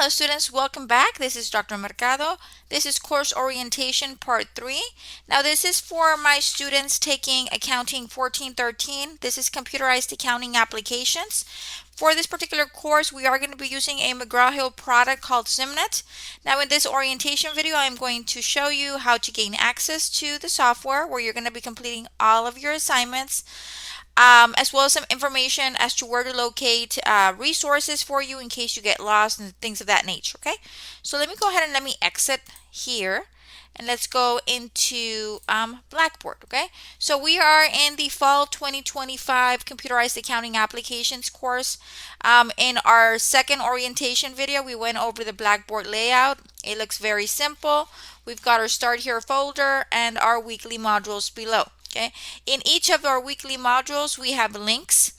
Hello students, welcome back. This is Dr. Mercado. This is course orientation part 3. Now this is for my students taking accounting 1413. This is computerized accounting applications. For this particular course, we are going to be using a McGraw-Hill product called SIMnet. Now in this orientation video, I'm going to show you how to gain access to the software where you're going to be completing all of your assignments. As well as some information as to where to locate resources for you in case you get lost and things of that nature. Okay, so let me go ahead and let me exit here and let's go into Blackboard. Okay, so we are in the fall 2025 computerized accounting applications course. In our second orientation video, we went over the Blackboard layout. It looks very simple. We've got our start here folder and our weekly modules below. Okay, in each of our weekly modules, we have links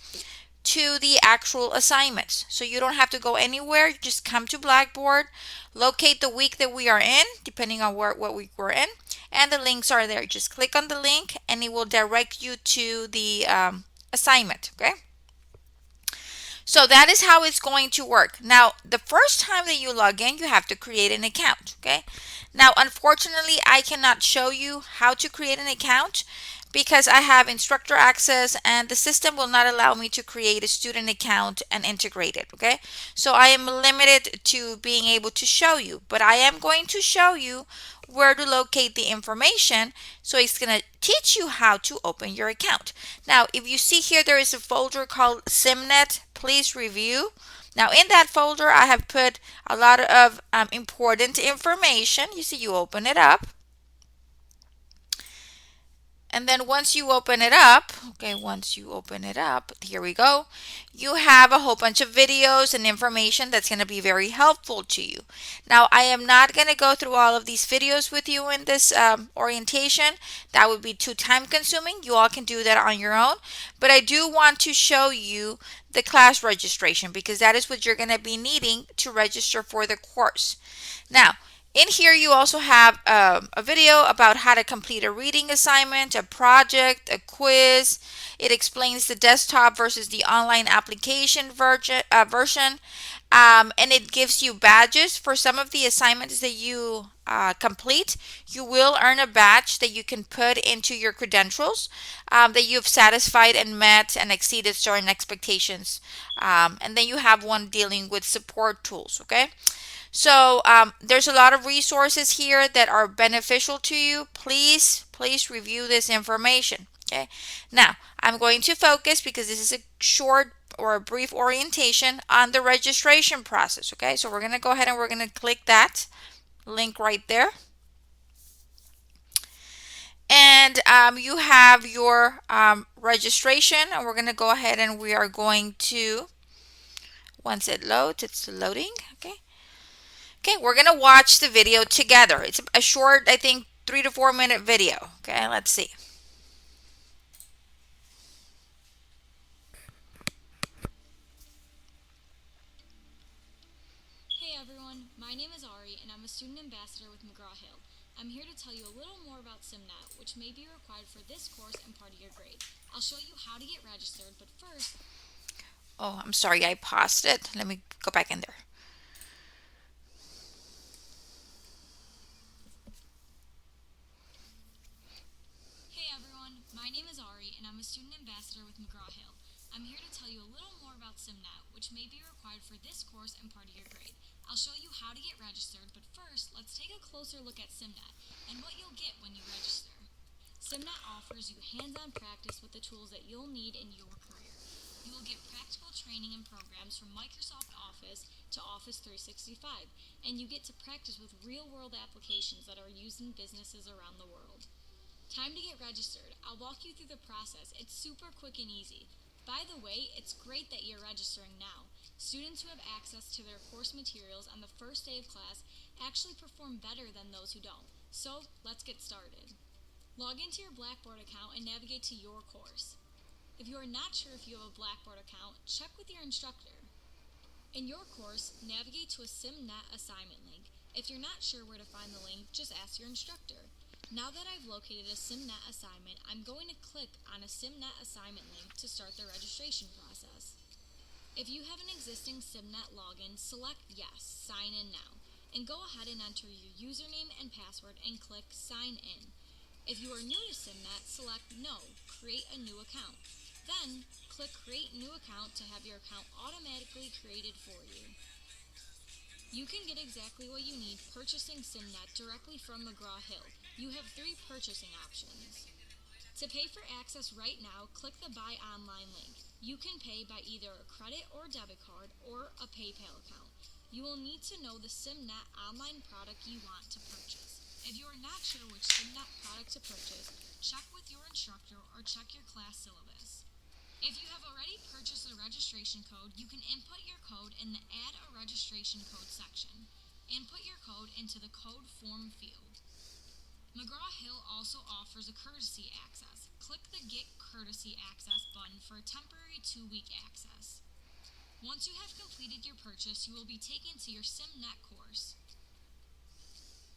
to the actual assignments. So you don't have to go anywhere. You just come to Blackboard, locate the week that we are in, depending on what week we're in, and the links are there. Just click on the link and it will direct you to the assignment. Okay. So that is how it's going to work. Now, the first time that you log in, you have to create an account. Okay. Now, unfortunately, I cannot show you how to create an account because I have instructor access and the system will not allow me to create a student account and integrate it. Okay, so I am limited to being able to show you, but I am going to show you where to locate the information. So it's going to teach you how to open your account. Now, if you see here, there is a folder called SIMnet. Please review. Now, in that folder, I have put a lot of important information. You see, you open it up. And then once you open it up, here we go, you have a whole bunch of videos and information that's going to be very helpful to you. Now, I am not going to go through all of these videos with you in this orientation. That would be too time consuming. You all can do that on your own. But I do want to show you the class registration because that is what you're going to be needing to register for the course. Now, in here, you also have a video about how to complete a reading assignment, a project, a quiz. It explains the desktop versus the online application version. And it gives you badges for some of the assignments that you complete. You will earn a badge that you can put into your credentials that you've satisfied and met and exceeded certain expectations. And then you have one dealing with support tools, okay? So there's a lot of resources here that are beneficial to you. Please review this information. Okay. Now, I'm going to focus because this is a short or a brief orientation on the registration process. Okay. So we're going to go ahead and we're going to click that link right there. And you have your registration, and we're going to go ahead and we are going to, once it loads, it's loading. Okay. Okay, we're going to watch the video together. It's a short, I think, 3 to 4 minute video. Okay, let's see. Hey everyone, my name is Ari and I'm a student ambassador with McGraw-Hill. I'm here to tell you a little more about SIMnet, which may be required for this course and part of your grade. I'll show you how to get registered, but first... Oh, I'm sorry, I paused it. Let me go back in there. Hey everyone, my name is Ari and I'm a student ambassador with McGraw-Hill. I'm here to tell you a little more about SIMnet, which may be required for this course and part of your grade. I'll show you how to get registered, but first, let's take a closer look at SIMnet and what you'll get when you register. SIMnet offers you hands-on practice with the tools that you'll need in your career. You will get practical training and programs from Microsoft Office to Office 365, and you get to practice with real-world applications that are used in businesses around the world. Time to get registered. I'll walk you through the process. It's super quick and easy. By the way, it's great that you're registering now. Students who have access to their course materials on the first day of class actually perform better than those who don't. So, let's get started. Log into your Blackboard account and navigate to your course. If you are not sure if you have a Blackboard account, check with your instructor. In your course, navigate to a SIMnet assignment link. If you're not sure where to find the link, just ask your instructor. Now that I've located a SIMnet assignment, I'm going to click on a SIMnet assignment link to start the registration process. If you have an existing SIMnet login, select Yes, Sign In Now, and go ahead and enter your username and password and click Sign In. If you are new to SIMnet, select No, Create a New Account. Then, click Create New Account to have your account automatically created for you. You can get exactly what you need purchasing SIMnet directly from McGraw-Hill. You have 3 purchasing options. To pay for access right now, click the Buy Online link. You can pay by either a credit or debit card or a PayPal account. You will need to know the SIMnet online product you want to purchase. If you are not sure which SIMnet product to purchase, check with your instructor or check your class syllabus. If you have already purchased a registration code, you can input your code in the Add a Registration Code section. Input your code into the code form field. McGraw-Hill also offers a courtesy access. Click the Get Courtesy Access button for a temporary 2-week access. Once you have completed your purchase, you will be taken to your SIMnet course.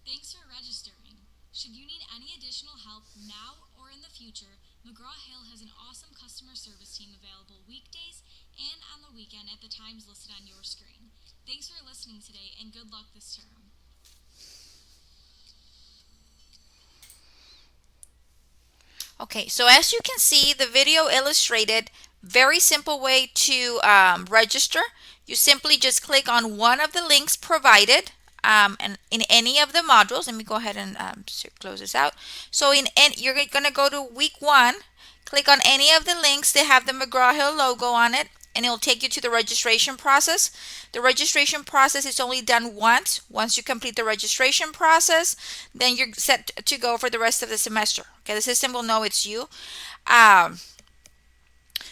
Thanks for registering. Should you need any additional help now or in the future, McGraw-Hill has an awesome customer service team available weekdays and on the weekend at the times listed on your screen. Thanks for listening today and good luck this term. Okay, so as you can see, the video illustrated very simple way to register. You simply just click on one of the links provided and in any of the modules. Let me go ahead and close this out. So you're going to go to week 1, click on any of the links that have the McGraw-Hill logo on it, and it'll take you to the registration process. The registration process is only done once. Once you complete the registration process, then you're set to go for the rest of the semester. Okay, the system will know it's you. Um,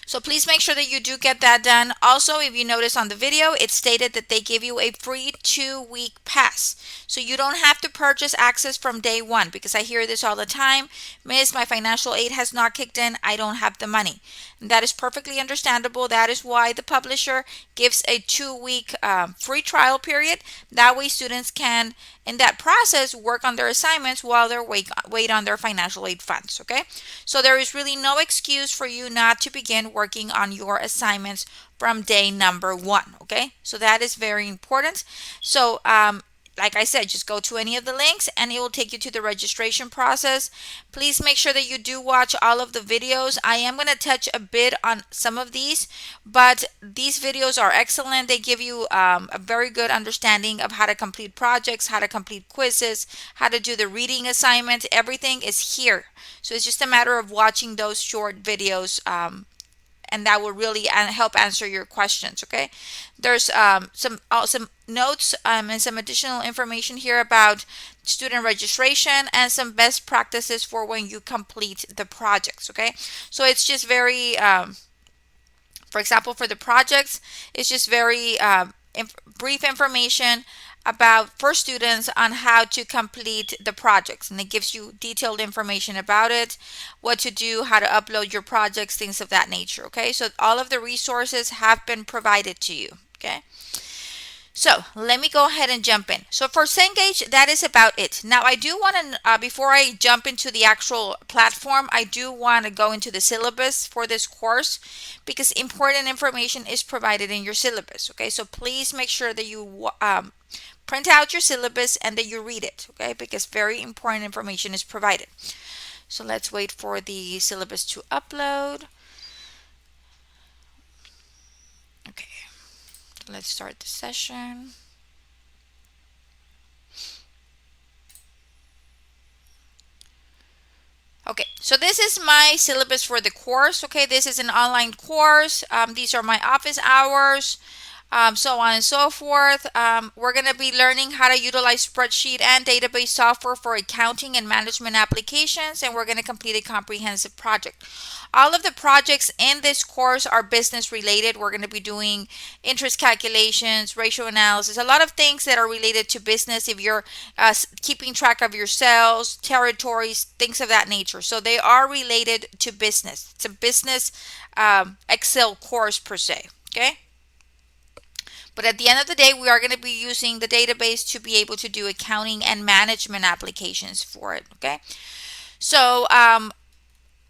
so please make sure that you do get that done. Also, if you notice on the video, it stated that they give you a free 2-week pass. So you don't have to purchase access from day 1, because I hear this all the time. Miss, my financial aid has not kicked in. I don't have the money. And that is perfectly understandable. That is why the publisher gives a 2-week free trial period. That way students can, in that process, work on their assignments while they're wait on their financial aid funds. Okay, so there is really no excuse for you not to begin working on your assignments from day number 1. Okay, so that is very important. So like I said, just go to any of the links and it will take you to the registration process. Please make sure that you do watch all of the videos. I am going to touch a bit on some of these, but these videos are excellent. They give you a very good understanding of how to complete projects, how to complete quizzes, how to do the reading assignment. Everything is here. So it's just a matter of watching those short videos, and that will really help answer your questions. Okay, there's some notes and some additional information here about student registration and some best practices for when you complete the projects. Okay, so it's just very for example, for the projects, it's just very brief information about for students on how to complete the projects, and it gives you detailed information about it, what to do, how to upload your projects, things of that nature. Okay, so all of the resources have been provided to you. Okay, so let me go ahead and jump in. So for Cengage, that is about it. Now I do want to, before I jump into the actual platform, I do want to go into the syllabus for this course, because important information is provided in your syllabus. Okay, so please make sure that you print out your syllabus and that you read it. Okay, because very important information is provided. So let's wait for the syllabus to upload. Okay, let's start the session. Okay, so this is my syllabus for the course. Okay, this is an online course. These are my office hours, so on and so forth. We're going to be learning how to utilize spreadsheet and database software for accounting and management applications, and we're going to complete a comprehensive project. All of the projects in this course are business related. We're going to be doing interest calculations, ratio analysis, a lot of things that are related to business. If you're keeping track of your sales, territories, things of that nature. So they are related to business. It's a business Excel course per se. Okay. But at the end of the day, we are going to be using the database to be able to do accounting and management applications for it. Okay. So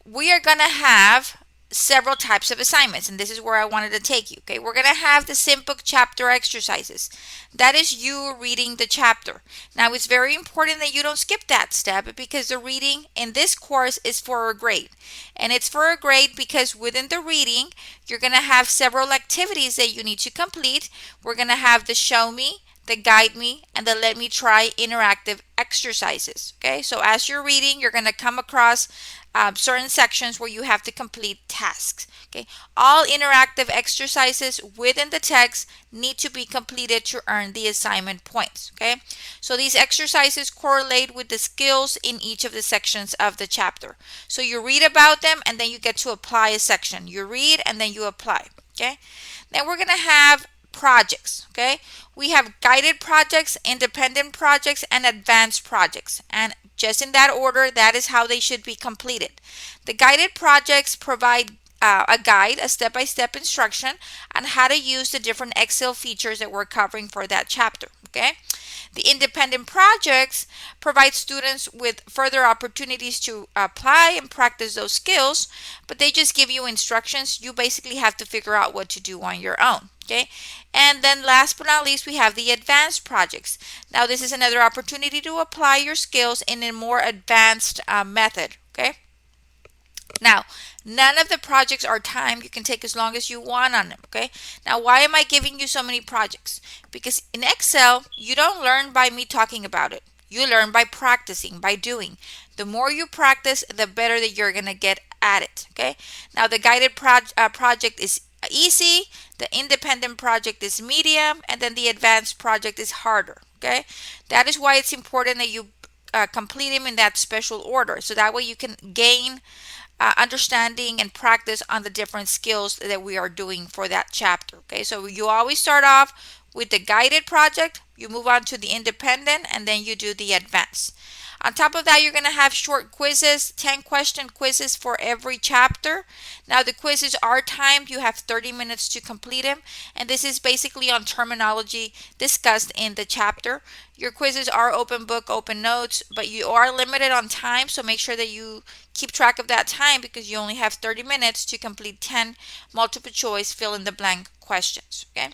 we are going to have several types of assignments, and this is where I wanted to take you. Okay, we're going to have the SIMbook chapter exercises. That is you reading the chapter. Now, it's very important that you don't skip that step because the reading in this course is for a grade. And it's for a grade because within the reading, you're going to have several activities that you need to complete. We're going to have the show me, the guide me, and the let me try interactive exercises. Okay, so as you're reading, you're going to come across certain sections where you have to complete tasks. Okay, all interactive exercises within the text need to be completed to earn the assignment points. Okay, so these exercises correlate with the skills in each of the sections of the chapter. So you read about them and then you get to apply a section. You read and then you apply. Okay, then we're going to have projects. Okay, we have guided projects, independent projects, and advanced projects, and just in that order, that is how they should be completed. The guided projects provide a guide, a step-by-step instruction on how to use the different Excel features that we're covering for that chapter. Okay, the independent projects provide students with further opportunities to apply and practice those skills, but they just give you instructions. You basically have to figure out what to do on your own. Okay, and then last but not least, we have the advanced projects. Now, this is another opportunity to apply your skills in a more advanced method. Okay, now, none of the projects are timed. You can take as long as you want on them, okay? Now, why am I giving you so many projects? Because in Excel, you don't learn by me talking about it. You learn by practicing, by doing. The more you practice, the better that you're going to get at it, okay? Now, the guided project is easy, the independent project is medium, and then the advanced project is harder, okay? That is why it's important that you complete them in that special order. So that way you can gain understanding and practice on the different skills that we are doing for that chapter. Okay, so you always start off with the guided project, you move on to the independent, and then you do the advanced. On top of that, you're going to have short quizzes, 10-question quizzes for every chapter. Now, the quizzes are timed. You have 30 minutes to complete them. And this is basically on terminology discussed in the chapter. Your quizzes are open book, open notes, but you are limited on time. So make sure that you keep track of that time because you only have 30 minutes to complete 10 multiple choice fill in the blank questions. Okay.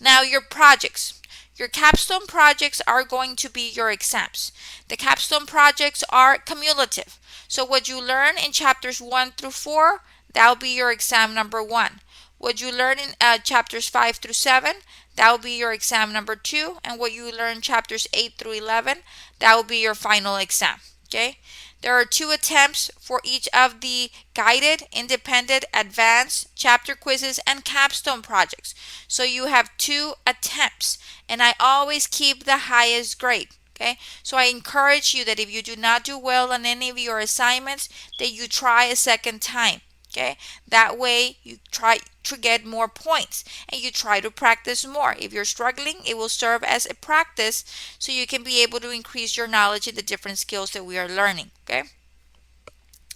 Now, your projects. Your capstone projects are going to be your exams. The capstone projects are cumulative. So what you learn in chapters 1 through 4, that will be your exam number 1. What you learn in chapters 5 through 7, that will be your exam number 2. And what you learn in chapters 8 through 11, that will be your final exam. Okay? There are 2 attempts for each of the guided, independent, advanced, chapter quizzes, and capstone projects. So you have 2 attempts, and I always keep the highest grade. Okay, so I encourage you that if you do not do well on any of your assignments, that you try a second time. Okay, that way you try to get more points and you try to practice more. If you're struggling, it will serve as a practice so you can be able to increase your knowledge in the different skills that we are learning. Okay,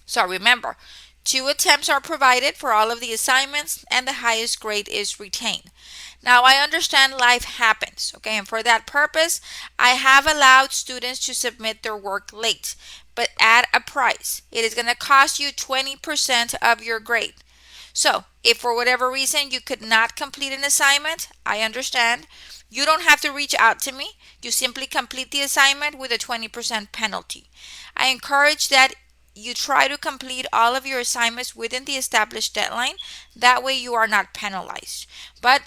so remember, 2 attempts are provided for all of the assignments and the highest grade is retained. Now, I understand life happens, okay, and for that purpose, I have allowed students to submit their work late, but at a price. It is going to cost you 20% of your grade. So, if for whatever reason you could not complete an assignment, I understand. You don't have to reach out to me. You simply complete the assignment with a 20% penalty. I encourage that you try to complete all of your assignments within the established deadline. That way you are not penalized. But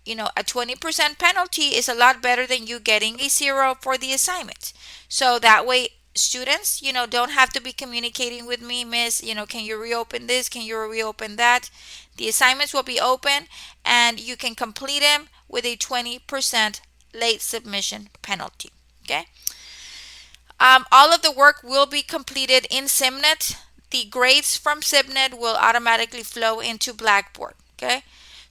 a 20% penalty is a lot better than you getting a 0 for the assignment. So that way, students, don't have to be communicating with me, Miss, can you reopen this? Can you reopen that? The assignments will be open and you can complete them with a 20% late submission penalty. Okay. All of the work will be completed in SIMnet. The grades from SIMnet will automatically flow into Blackboard. Okay.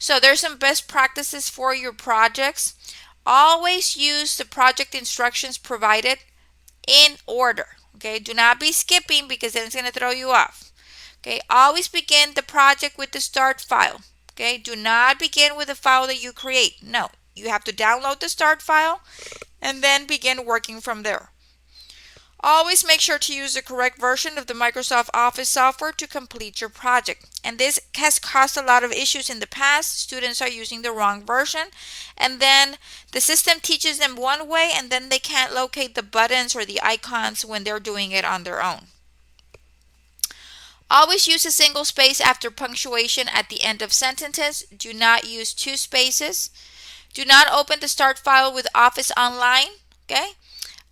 So there's some best practices for your projects. Always use the project instructions provided in order. Okay, do not be skipping because then it's going to throw you off. Okay, always begin the project with the start file. Okay, do not begin with the file that you create. No, you have to download the start file and then begin working from there. Always make sure to use the correct version of the Microsoft Office software to complete your project. And this has caused a lot of issues in the past. Students are using the wrong version, and then the system teaches them one way, and then they can't locate the buttons or the icons when they're doing it on their own. Always use a single space after punctuation at the end of sentences. Do not use two spaces. Do not open the start file with Office Online, okay?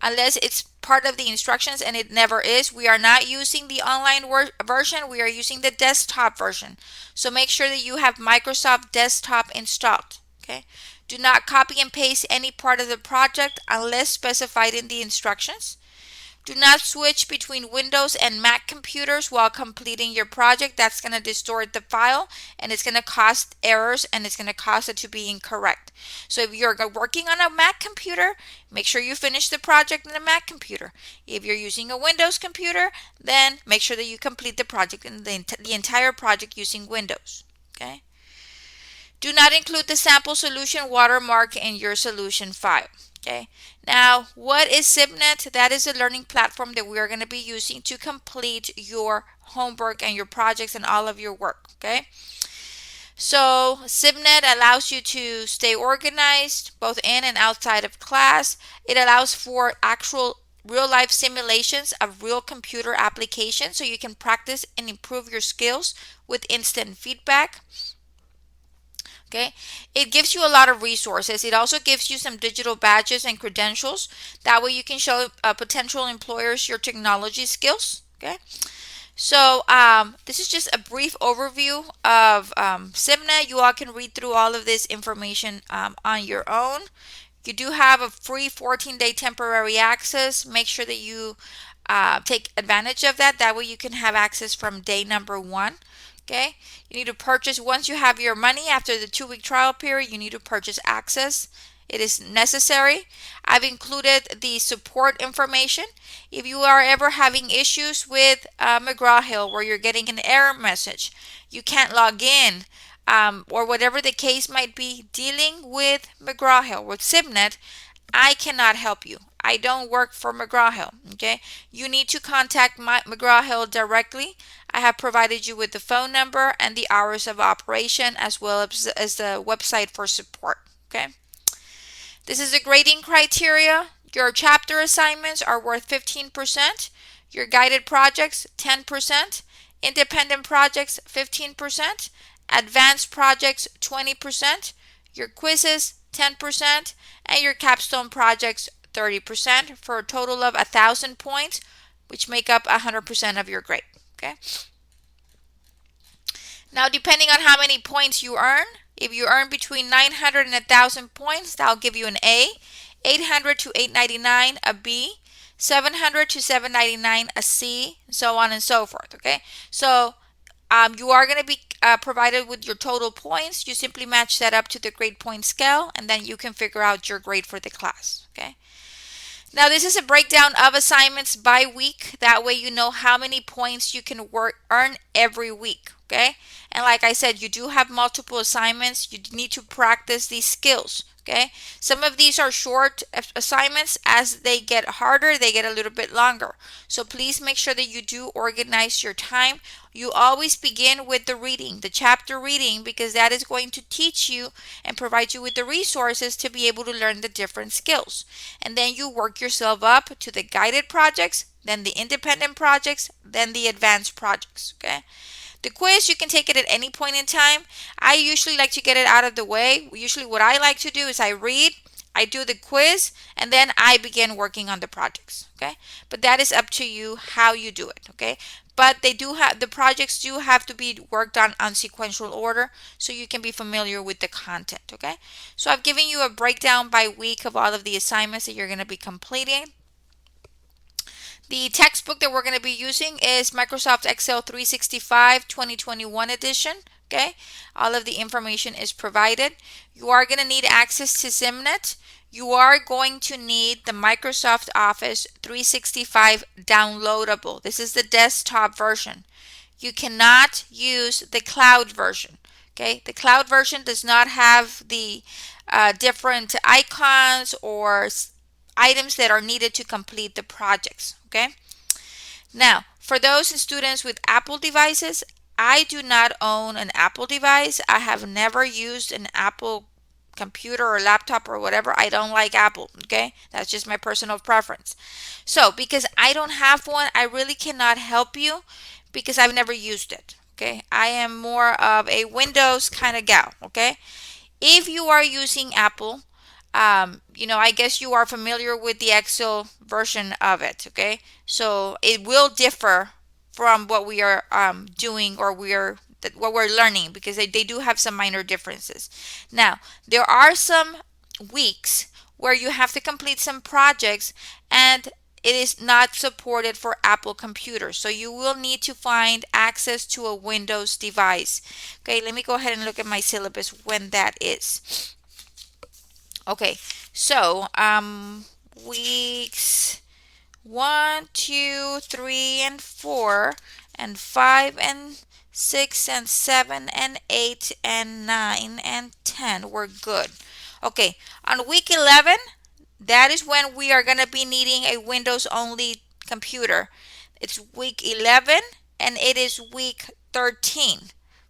Unless it's part of the instructions, and it never is. We are not using the online version. We are using the desktop version. So make sure that you have Microsoft Desktop installed, okay? Do not copy and paste any part of the project unless specified in the instructions. Do not switch between Windows and Mac computers while completing your project. That's going to distort the file, and it's going to cause errors, and it's going to cause it to be incorrect. So if you're working on a Mac computer, make sure you finish the project in a Mac computer. If you're using a Windows computer, then make sure that you complete the project and the entire project using Windows. Okay? Do not include the sample solution watermark in your solution file. Okay. Now, what is SIMnet? That is a learning platform that we are going to be using to complete your homework and your projects and all of your work. Okay. So, SIMnet allows you to stay organized both in and outside of class. It allows for actual real life simulations of real computer applications so you can practice and improve your skills with instant feedback. Okay, it gives you a lot of resources. It also gives you some digital badges and credentials. That way you can show potential employers your technology skills. Okay, so this is just a brief overview of SIMnet. You all can read through all of this information on your own. You do have a free 14-day temporary access. Make sure that you take advantage of that. That way you can have access from day number 1. Okay, you need to purchase once you have your money after the 2-week trial period. You need to purchase access. It is necessary. I've included the support information. If you are ever having issues with McGraw-Hill where you're getting an error message, you can't log in, or whatever the case might be, dealing with McGraw-Hill, with SIMnet, I cannot help you. I don't work for McGraw-Hill. Okay, you need to contact McGraw-Hill directly. I have provided you with the phone number and the hours of operation, as well as the website for support. Okay, this is the grading criteria. Your chapter assignments are worth 15%. Your guided projects 10%. Independent projects 15%. Advanced projects 20%. Your quizzes 10%, and your capstone projects 30%, for a total of 1,000 points, which make up 100% of your grade. Okay. Now, depending on how many points you earn, if you earn between 900 and 1,000 points, that'll give you an A. 800 to 899, a B. 700 to 799, a C, so on and so forth. Okay. So you are going to be provided with your total points. You simply match that up to the grade point scale, and then you can figure out your grade for the class. Okay. Now, this is a breakdown of assignments by week. That way you know how many points you can earn every week. Okay. And like I said, you do have multiple assignments. You need to practice these skills. Okay. Some of these are short assignments. As they get harder, they get a little bit longer. So please make sure that you do organize your time. You always begin with the reading, the chapter reading, because that is going to teach you and provide you with the resources to be able to learn the different skills. And then you work yourself up to the guided projects, then the independent projects, then the advanced projects. Okay. The quiz, you can take it at any point in time. I usually like to get it out of the way. Usually what I like to do is I read, I do the quiz, and then I begin working on the projects. Okay. But that is up to you how you do it. Okay. But the projects do have to be worked on sequential order, so you can be familiar with the content. Okay. So I've given you a breakdown by week of all of the assignments that you're going to be completing. The textbook that we're going to be using is Microsoft Excel 365 2021 edition. Okay, all of the information is provided. You are going to need access to SIMnet. You are going to need the Microsoft Office 365 downloadable. This is the desktop version. You cannot use the cloud version. Okay, the cloud version does not have the different icons or items that are needed to complete the projects. Okay. Now, for those students with Apple devices, I do not own an Apple device. I have never used an Apple computer or laptop or whatever. I don't like Apple. Okay. That's just my personal preference. So, because I don't have one, I really cannot help you because I've never used it. Okay. I am more of a Windows kind of gal. Okay. If you are using Apple, I guess you are familiar with the Excel version of it. Okay. So it will differ from what we are doing or what we're learning because they do have some minor differences. Now, there are some weeks where you have to complete some projects and it is not supported for Apple computers. So you will need to find access to a Windows device. Okay, let me go ahead and look at my syllabus when that is. Okay, so weeks 1, 2, 3, and 4, and 5, and 6, and 7, and 8, and 9, and 10. We're good. Okay, on week 11, that is when we are going to be needing a Windows only computer. It's week 11 and it is week 13.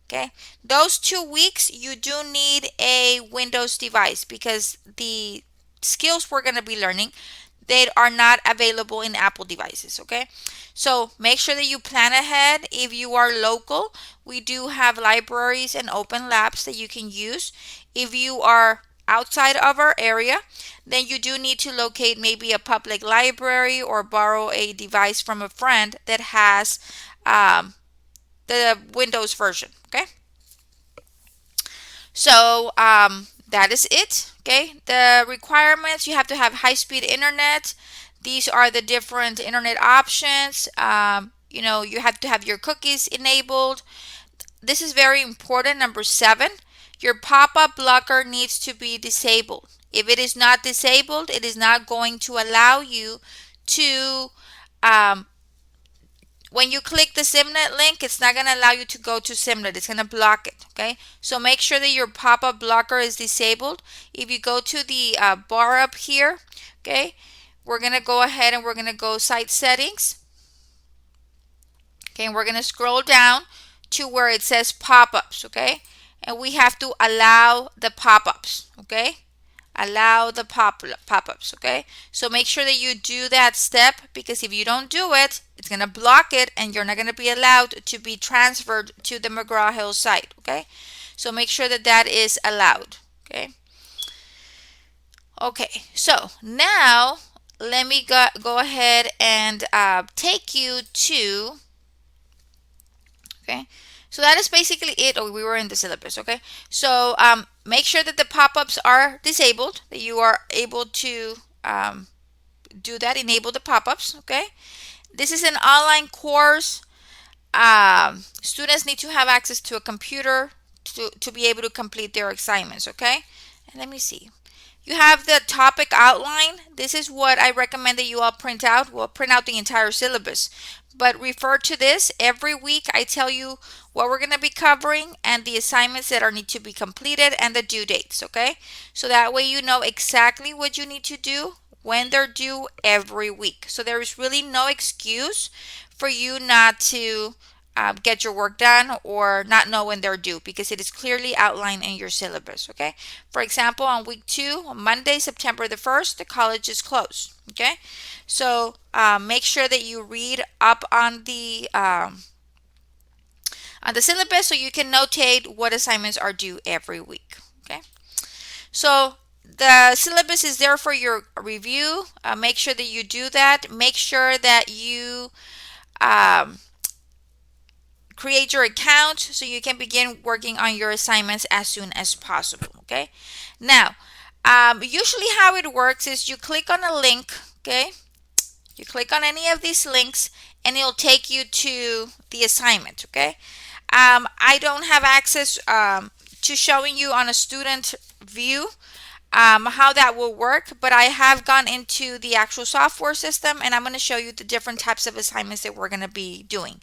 Okay, those 2 weeks you do need a Windows device because the skills we're going to be learning, they are not available in Apple devices. Okay, so make sure that you plan ahead. If you are local, we do have libraries and open labs that you can use. If you are outside of our area, then you do need to locate maybe a public library or borrow a device from a friend that has the Windows version. Okay, so that is it. Okay, the requirements: you have to have high-speed internet. These are the different internet options. You have to have your cookies enabled. This is very important. Number 7, your pop-up blocker needs to be disabled. If it is not disabled, it is not going to allow you to, when you click the SIMnet link, it's not going to allow you to go to SIMnet. It's going to block it. Okay, so make sure that your pop-up blocker is disabled. If you go to the bar up here, okay, we're going to go ahead and we're going to go site settings. Okay, and we're going to scroll down to where it says pop-ups. Okay, and we have to allow the pop-ups. Okay, allow the pop-ups. Okay, so make sure that you do that step because if you don't do it, it's going to block it and you're not going to be allowed to be transferred to the McGraw-Hill site. Okay, so make sure that that is allowed. Okay, so now let me go ahead and take you to, okay, so that is basically it. Oh, we were in the syllabus. Okay, so make sure that the pop-ups are disabled, that you are able to do that, enable the pop-ups. Okay, this is an online course. Students need to have access to a computer to be able to complete their assignments. Okay, and let me see. You have the topic outline. This is what I recommend that you all print out. We'll print out the entire syllabus, but refer to this every week. I tell you what we're going to be covering and the assignments that are need to be completed and the due dates. Okay, so that way you know exactly what you need to do when they're due every week. So there is really no excuse for you not to get your work done or not know when they're due because it is clearly outlined in your syllabus. Okay, for example, on week 2, on Monday, September the 1st, the college is closed. Okay, so make sure that you read up on the syllabus so you can notate what assignments are due every week. Okay, so the syllabus is there for your review. Make sure that you do that. Make sure that you create your account so you can begin working on your assignments as soon as possible. Okay, now usually how it works is you click on a link. Okay, you click on any of these links and it'll take you to the assignment. Okay, I don't have access to showing you on a student view how that will work, but I have gone into the actual software system and I'm going to show you the different types of assignments that we're going to be doing.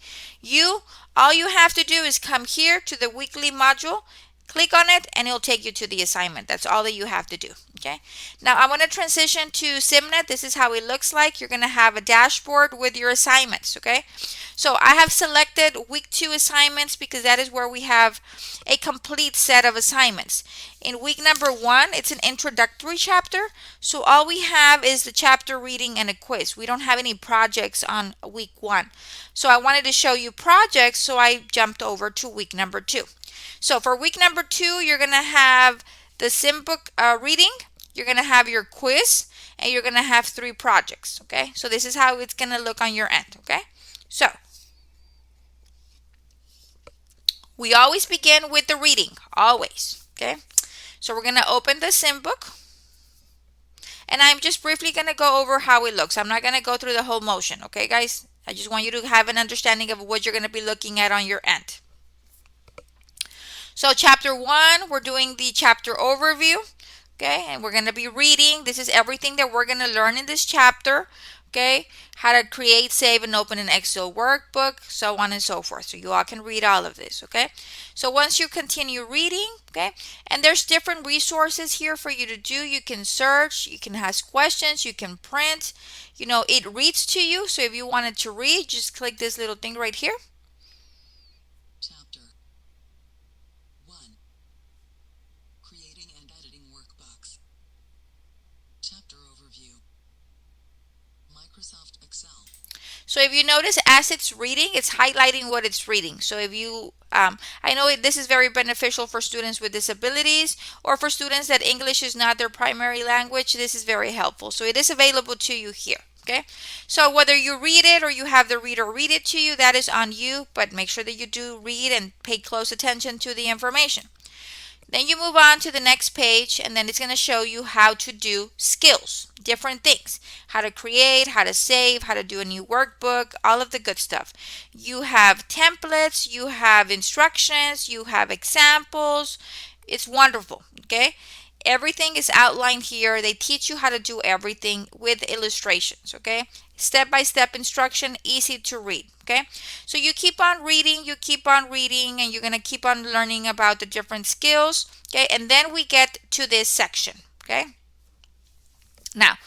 All you have to do is come here to the weekly module, Click on it and it'll take you to the assignment. That's all that you have to do. Okay. Now I want to transition to SIMnet. This is how it looks like. You're going to have a dashboard with your assignments. Okay. So I have selected week 2 assignments because that is where we have a complete set of assignments. In week number 1, it's an introductory chapter. So all we have is the chapter reading and a quiz. We don't have any projects on week 1. So I wanted to show you projects, so I jumped over to week number 2. So for week number 2, you're going to have the sim book reading, you're going to have your quiz, and you're going to have 3 projects. Okay, so this is how it's going to look on your end. Okay, so we always begin with the reading, always. Okay, so we're going to open the sim book, and I'm just briefly going to go over how it looks. I'm not going to go through the whole motion. Okay, guys, I just want you to have an understanding of what you're going to be looking at on your end. So chapter 1, we're doing the chapter overview, okay, and we're going to be reading. This is everything that we're going to learn in this chapter, okay, how to create, save, and open an Excel workbook, so on and so forth. So you all can read all of this, okay. So once you continue reading, okay, and there's different resources here for you to do. You can search, you can ask questions, you can print, you know, it reads to you. So if you wanted to read, just click this little thing right here. Chapter 1. Creating and editing workbooks. Chapter overview. Microsoft Excel. So if you notice, as it's reading, it's highlighting what it's reading. So if you, I know this is very beneficial for students with disabilities or for students that English is not their primary language. This is very helpful. So it is available to you here. Okay, so whether you read it or you have the reader read it to you, that is on you, but make sure that you do read and pay close attention to the information. Then you move on to the next page, and then it's going to show you how to do skills, different things, how to create, how to save, how to do a new workbook, all of the good stuff. You have templates, you have instructions, you have examples. It's wonderful, okay? Everything is outlined here. They teach you how to do everything with illustrations, okay? Step-by-step instruction, easy to read, okay? So you keep on reading, and you're going to keep on learning about the different skills, okay? And then we get to this section, okay? Now,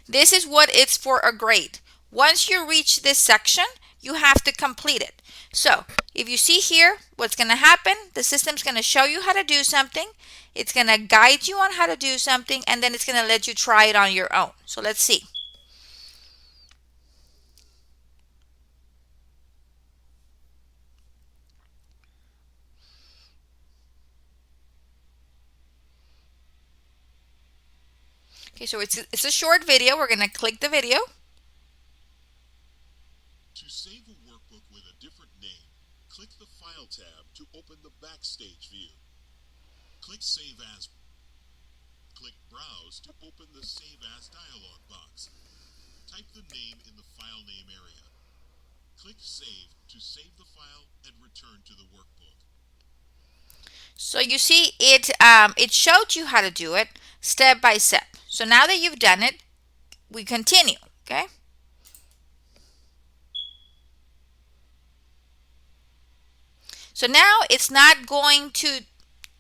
this is what it's for a grade. Once you reach this section, you have to complete it. So if you see here, what's going to happen, the system's going to show you how to do something. It's going to guide you on how to do something, and then it's going to let you try it on your own. So let's see. Okay, so it's a short video. We're going to click the video. To save a workbook with a different name, click the File tab to open the Backstage view. Click Save As. Click Browse to open the Save As dialog box. Type the name in the file name area. Click Save to save the file and return to the workbook. So you see, it showed you how to do it step by step. So now that you've done it, we continue, okay? So now it's not going to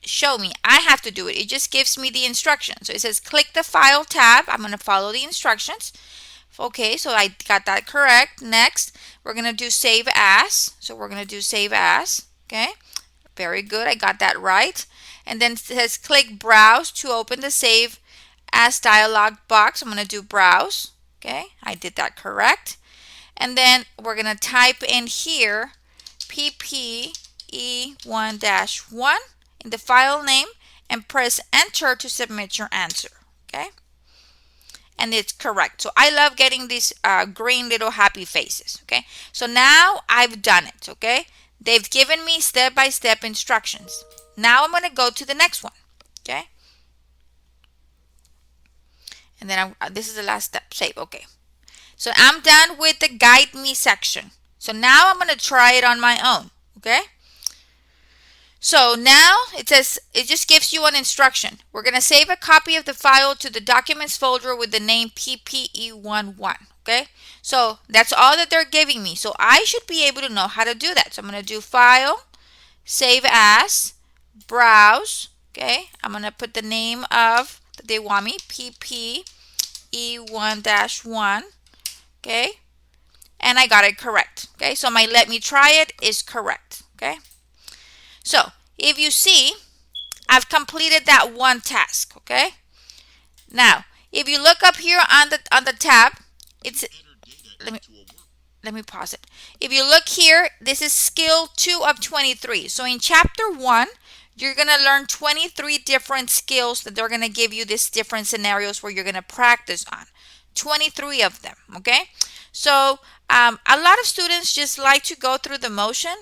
show me. I have to do it. It just gives me the instructions. So it says click the File tab. I'm going to follow the instructions. Okay, so I got that correct. Next, we're going to do Save As. So we're going to do Save As, okay? Very good. I got that right. And then it says click Browse to open the Save As dialog box. I'm going to do Browse. Okay, I did that correct. And then we're going to type in here PPE1-1 in the file name and press Enter to submit your answer. Okay, and it's correct. So I love getting these green little happy faces. Okay, so now I've done it. Okay, they've given me step-by-step instructions. Now I'm going to go to the next one. Okay, and then this is the last step. Save. Okay, so I'm done with the guide me section. So now I'm going to try it on my own. Okay, so now it says, it just gives you an instruction. We're going to save a copy of the file to the documents folder with the name PPE11. Okay, so that's all that they're giving me. So I should be able to know how to do that. So I'm going to do File, Save As, browse. Okay, I'm going to put the name of that they want me, PPE1-1. Okay, and I got it correct. Okay, so my let me try it is correct. Okay, so if you see, I've completed that one task. Okay, now if you look up here on the tab, it's Enter data let me into a work. let me pause it. If you look here, this is skill 2 of 23. So in chapter 1, you're going to learn 23 different skills that they're going to give you these different scenarios where you're going to practice on. 23 of them, okay? So a lot of students just like to go through the motion.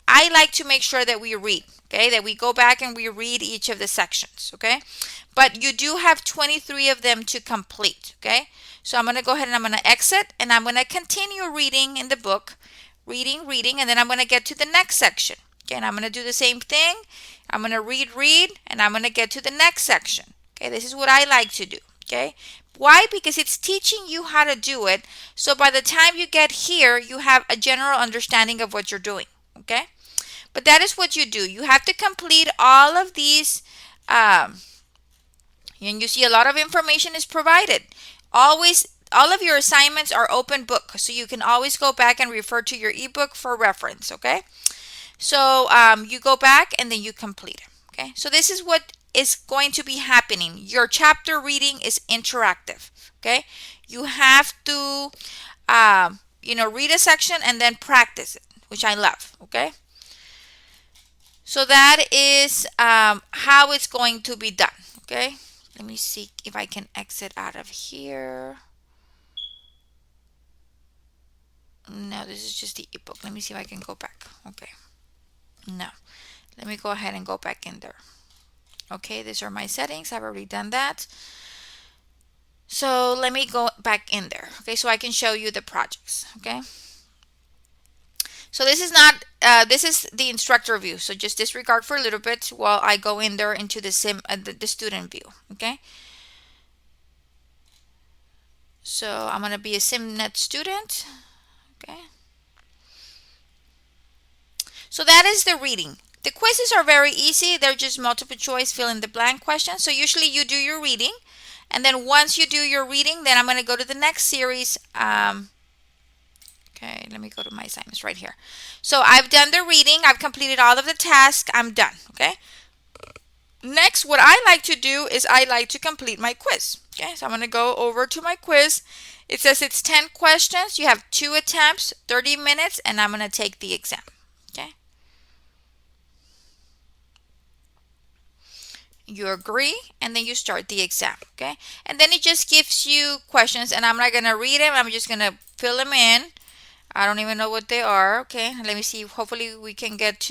I like to make sure that we read, okay? That we go back and we read each of the sections, okay? But you do have 23 of them to complete, okay? So I'm going to go ahead and I'm going to exit and I'm going to continue reading in the book, reading, and then I'm going to get to the next section. Okay, and I'm going to do the same thing. I'm going to read, and I'm going to get to the next section. Okay, this is what I like to do. Okay, why? Because it's teaching you how to do it. So by the time you get here, you have a general understanding of what you're doing. Okay, but that is what you do. You have to complete all of these. And you see a lot of information is provided. Always, all of your assignments are open book, so you can always go back and refer to your ebook for reference, okay? So you go back and then you complete it, okay? So this is what is going to be happening. Your chapter reading is interactive, okay? You have to, read a section and then practice it, which I love, okay? So that is how it's going to be done, okay? Let me see if I can exit out of here. No, this is just the ebook. Let me see if I can go back. Okay. No. Let me go ahead and go back in there. Okay, these are my settings. I've already done that. So let me go back in there. Okay, so I can show you the projects. Okay. So this is not, this is the instructor view. So just disregard for a little bit while I go in there into the the student view. Okay. So I'm going to be a SIMnet student. Okay. So that is the reading. The quizzes are very easy. They're just multiple choice, fill in the blank questions. So usually you do your reading. And then once you do your reading, then I'm going to go to the next series. Okay, let me go to my assignments right here. So I've done the reading. I've completed all of the tasks. I'm done. Okay. Next, what I like to do is I like to complete my quiz. Okay, so I'm going to go over to my quiz. It says it's 10 questions. You have 2 attempts, 30 minutes, and I'm going to take the exam. Okay. You agree, and then you start the exam. Okay. And then it just gives you questions, and I'm not going to read them. I'm just going to fill them in. I don't even know what they are. Okay. Let me see. Hopefully we can get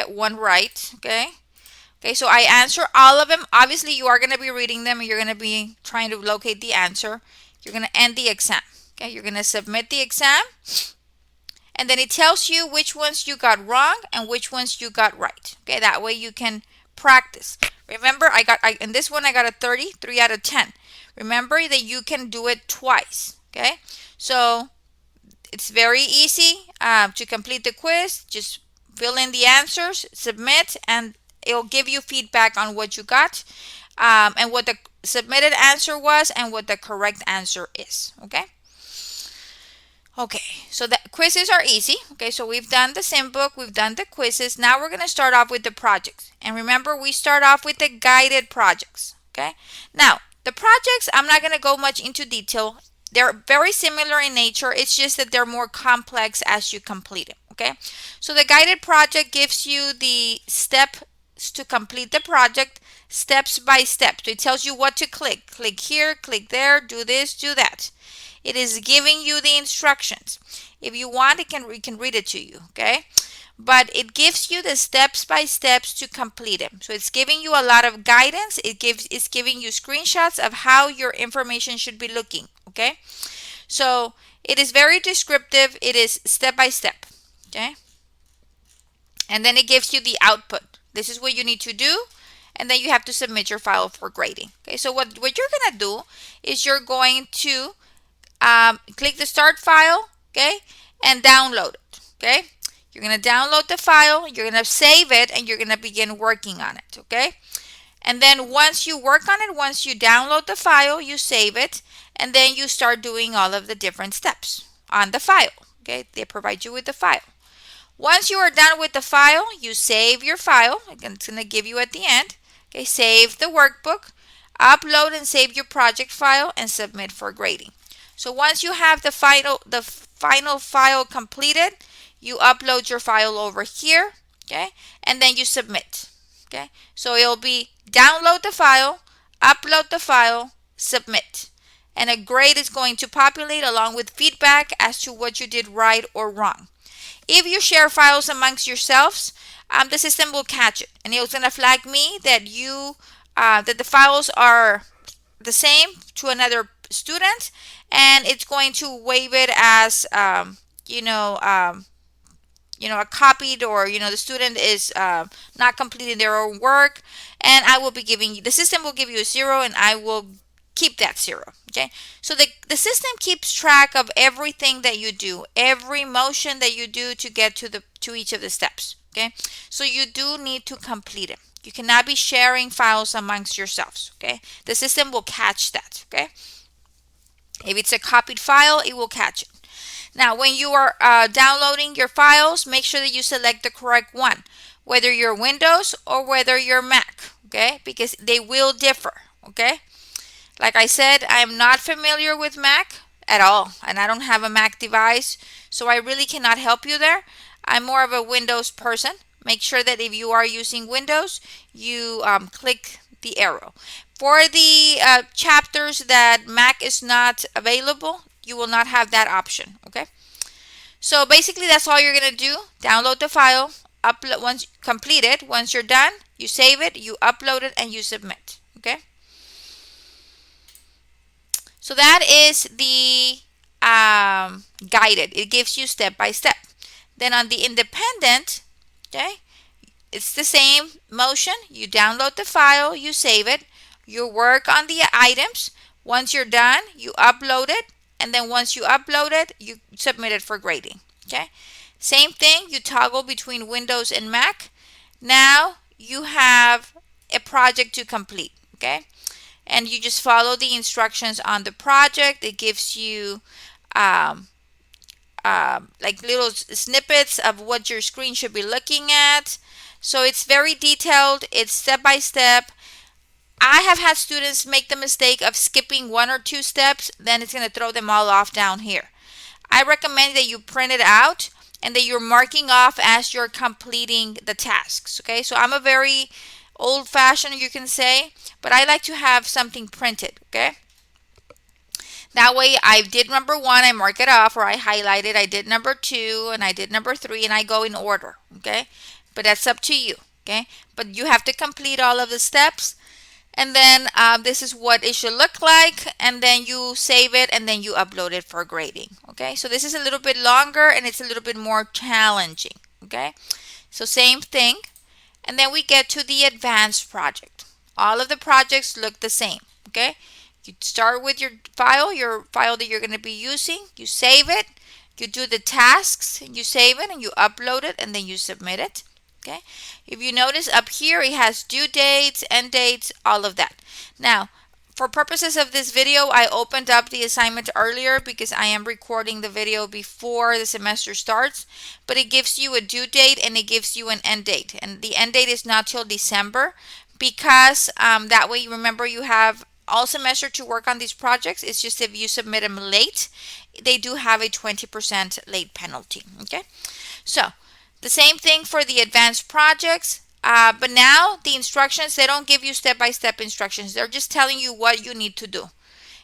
one right. Okay. Okay, so I answer all of them. Obviously, you are going to be reading them and you're going to be trying to locate the answer. You're going to end the exam. Okay, you're going to submit the exam. And then it tells you which ones you got wrong and which ones you got right. Okay, that way you can practice. Remember, in this one I got a 30, 3 out of 10. Remember that you can do it twice. Okay, so it's very easy to complete the quiz. Just fill in the answers, submit, and it'll give you feedback on what you got and what the submitted answer was and what the correct answer is. Okay, so the quizzes are easy. Okay, so we've done the sim book, we've done the quizzes. Now we're going to start off with the projects. And remember, we start off with the guided projects. Okay, now the projects, I'm not going to go much into detail. They're very similar in nature. It's just that they're more complex as you complete them. Okay, so the guided project gives you the steps to complete the project steps by step. So it tells you what to click. Click here, click there, do this, do that. It is giving you the instructions. If you want, we can read it to you. Okay, but it gives you the steps by steps to complete it. So it's giving you a lot of guidance. It's giving you screenshots of how your information should be looking. Okay, so it is very descriptive. It is step by step. Okay, and then it gives you the output. This is what you need to do, and then you have to submit your file for grading. Okay, so what you're gonna do is you're going to click the start file, okay, and download it. Okay, You're going to download the file, you're going to save it, and you're going to begin working on it, okay? And then once you work on it, once you download the file, you save it, and then you start doing all of the different steps on the file, okay? They provide you with the file. Once you are done with the file, you save your file. Again, it's going to give you at the end. Okay, save the workbook, upload and save your project file, and submit for grading. So once you have the final file completed, you upload your file over here, okay, and then you submit. Okay, so it'll be download the file, upload the file, submit. And a grade is going to populate along with feedback as to what you did right or wrong. If you share files amongst yourselves, the system will catch it, and it's going to flag me that that the files are the same to another student, and it's going to waive it as a copied, or the student is not completing their own work, and I will be giving you, the system will give you a 0, and I will keep that 0. Okay, so the system keeps track of everything that you do, every motion that you do to get to each of the steps. Okay, so you do need to complete it. You cannot be sharing files amongst yourselves. Okay, the system will catch that. Okay, if it's a copied file, it will catch it. Now, when you are downloading your files, make sure that you select the correct one, whether you're Windows or whether you're Mac, okay? Because they will differ, okay? Like I said, I'm not familiar with Mac at all, and I don't have a Mac device, so I really cannot help you there. I'm more of a Windows person. Make sure that if you are using Windows, you click the arrow. For the chapters that Mac is not available, you will not have that option. Okay, so basically that's all you're gonna do. Download the file, upload once completed. Once you're done, you save it, you upload it, and you submit. Okay, so that is the guided. It gives you step by step. Then on the independent, okay, it's the same motion. You download the file, you save it, you work on the items. Once you're done, you upload it, and then once you upload it, you submit it for grading. Okay, same thing, you toggle between Windows and Mac. Now you have a project to complete. Okay, and you just follow the instructions on the project. It gives you like little snippets of what your screen should be looking at. So it's very detailed, it's step by step. I have had students make the mistake of skipping 1 or 2 steps, then it's going to throw them all off down here. I recommend that you print it out and that you're marking off as you're completing the tasks. Okay, so I'm a very old fashioned, you can say, but I like to have something printed. Okay, that way I did number 1, I mark it off, or I highlight it, I did number 2, and I did number 3, and I go in order. Okay, but that's up to you. Okay, but you have to complete all of the steps, and then this is what it should look like, and then you save it, and then you upload it for grading. Okay, so this is a little bit longer, and it's a little bit more challenging. Okay, so same thing, and then we get to the advanced project. All of the projects look the same. Okay, you start with your file that you're going to be using, you save it, you do the tasks, and you save it, and you upload it, and then you submit it. Okay, if you notice up here, it has due dates, end dates, all of that. Now, for purposes of this video, I opened up the assignment earlier because I am recording the video before the semester starts, but it gives you a due date and it gives you an end date, and the end date is not till December, because that way, remember, you have all semester to work on these projects. It's just if you submit them late, they do have a 20% late penalty. Okay, so the same thing for the advanced projects, but now the instructions, they don't give you step-by-step instructions. They're just telling you what you need to do,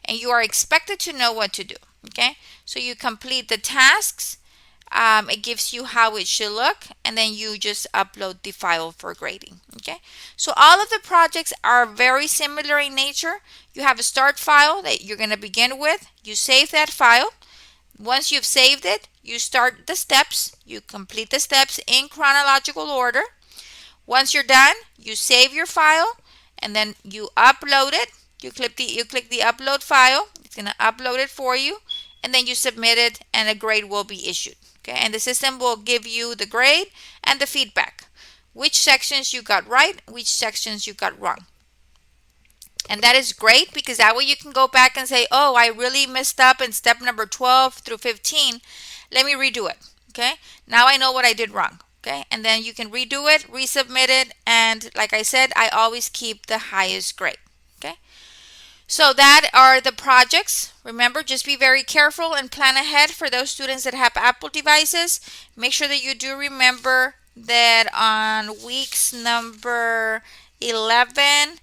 and you are expected to know what to do. Okay, so you complete the tasks, it gives you how it should look, and then you just upload the file for grading. Okay, so all of the projects are very similar in nature. You have a start file that you're going to begin with. You save that file. Once you've saved it, you start the steps. You complete the steps in chronological order. Once you're done, you save your file, and then you upload it. You click the upload file. It's going to upload it for you, and then you submit it, and a grade will be issued. Okay, and the system will give you the grade and the feedback, which sections you got right, which sections you got wrong. And that is great because that way you can go back and say, oh, I really messed up in step number 12 through 15. Let me redo it. Okay. Now I know what I did wrong. Okay. And then you can redo it, resubmit it. And like I said, I always keep the highest grade. Okay. So that are the projects. Remember, just be very careful and plan ahead for those students that have Apple devices. Make sure that you do remember that on weeks number 11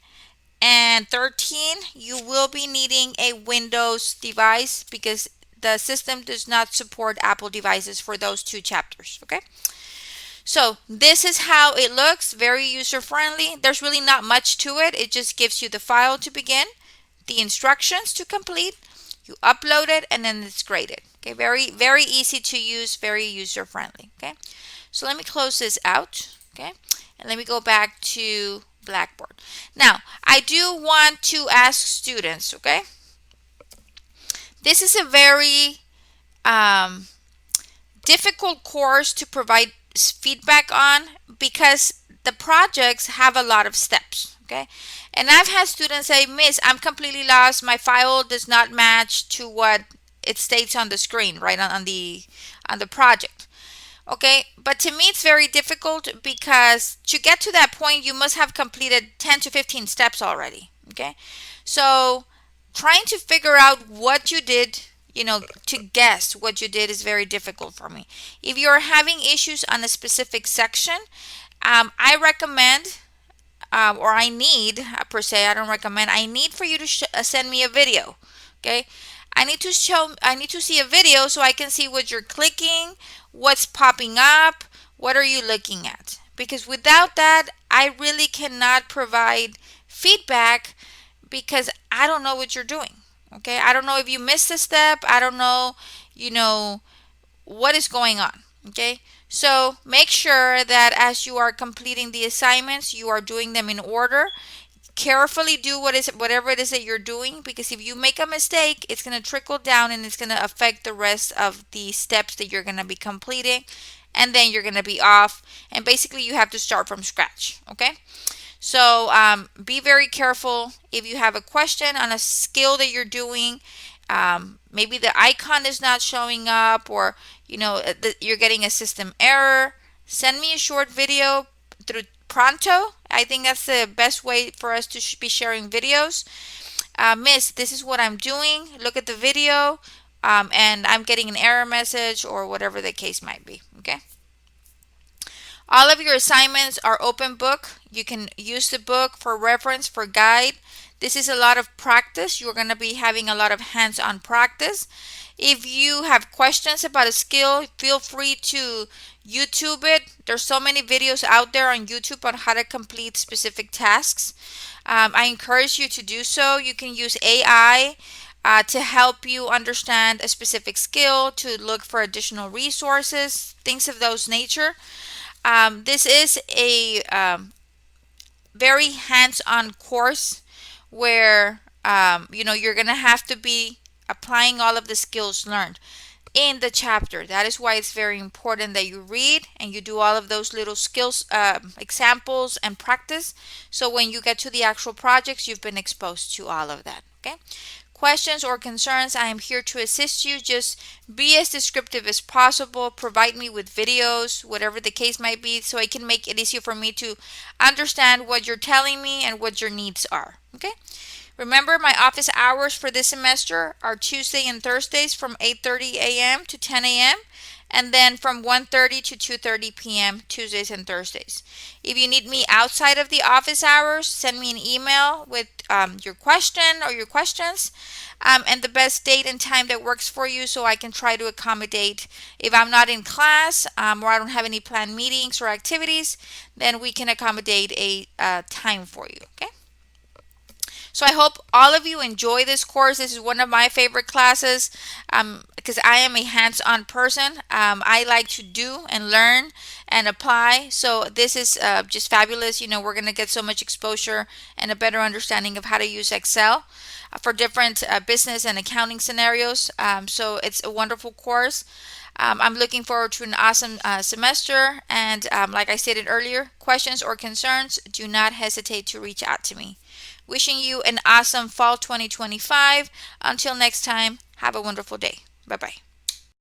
and 13, you will be needing a Windows device because the system does not support Apple devices for those two chapters. Okay. So this is how it looks, very user friendly. There's really not much to it. It just gives you the file to begin, the instructions to complete, you upload it, and then it's graded. Okay, very, very easy to use, very user friendly. Okay, so let me close this out. Okay, and let me go back to Blackboard. Now, I do want to ask students, okay, this is a very difficult course to provide feedback on because the projects have a lot of steps. Okay, and I've had students say, Miss, I'm completely lost, my file does not match to what it states on the screen, right, on the project. Okay, but to me it's very difficult because to get to that point you must have completed 10 to 15 steps already. Okay, so trying to figure out what you did, to guess what you did is very difficult for me. If you're having issues on a specific section, I recommend, or I need, per se, I don't recommend, I need for you to send me a video. Okay, I need to see a video so I can see what you're clicking, what's popping up, what are you looking at, because without that I really cannot provide feedback because I don't know what you're doing. Okay, I don't know if you missed a step, I don't know, what is going on. Okay, so make sure that as you are completing the assignments, you are doing them in order. Carefully do whatever it is that you're doing, because if you make a mistake, it's going to trickle down and it's going to affect the rest of the steps that you're going to be completing, and then you're going to be off, and basically you have to start from scratch. Okay, so be very careful. If you have a question on a skill that you're doing, maybe the icon is not showing up, or you're getting a system error, send me a short video through Pronto. I think that's the best way for us to be sharing videos. Miss, this is what I'm doing. Look at the video, and I'm getting an error message, or whatever the case might be. Okay. All of your assignments are open book. You can use the book for reference, for guide. This is a lot of practice. You're going to be having a lot of hands-on practice. If you have questions about a skill, feel free to YouTube it. There's so many videos out there on YouTube on how to complete specific tasks. I encourage you to do so. You can use AI to help you understand a specific skill, to look for additional resources, things of those nature. This is a very hands-on course where you're gonna have to be applying all of the skills learned in the chapter. That is why it's very important that you read and you do all of those little skills examples and practice, so when you get to the actual projects you've been exposed to all of that. Okay, questions or concerns, I am here to assist you. Just be as descriptive as possible. Provide me with videos, whatever the case might be, so I can make it easier for me to understand what you're telling me and what your needs are. Okay. Remember, my office hours for this semester are Tuesday and Thursdays from 8:30 a.m. to 10 a.m. and then from 1:30 to 2:30 p.m. Tuesdays and Thursdays. If you need me outside of the office hours, send me an email with your question or your questions, and the best date and time that works for you, so I can try to accommodate. If I'm not in class, or I don't have any planned meetings or activities, then we can accommodate a time for you. Okay. So I hope all of you enjoy this course. This is one of my favorite classes. I'm because I am a hands-on person. I like to do and learn and apply. So this is just fabulous. We're going to get so much exposure and a better understanding of how to use Excel for different business and accounting scenarios. So it's a wonderful course. I'm looking forward to an awesome semester. And like I stated earlier, questions or concerns, do not hesitate to reach out to me. Wishing you an awesome fall 2025. Until next time, have a wonderful day. Bye bye.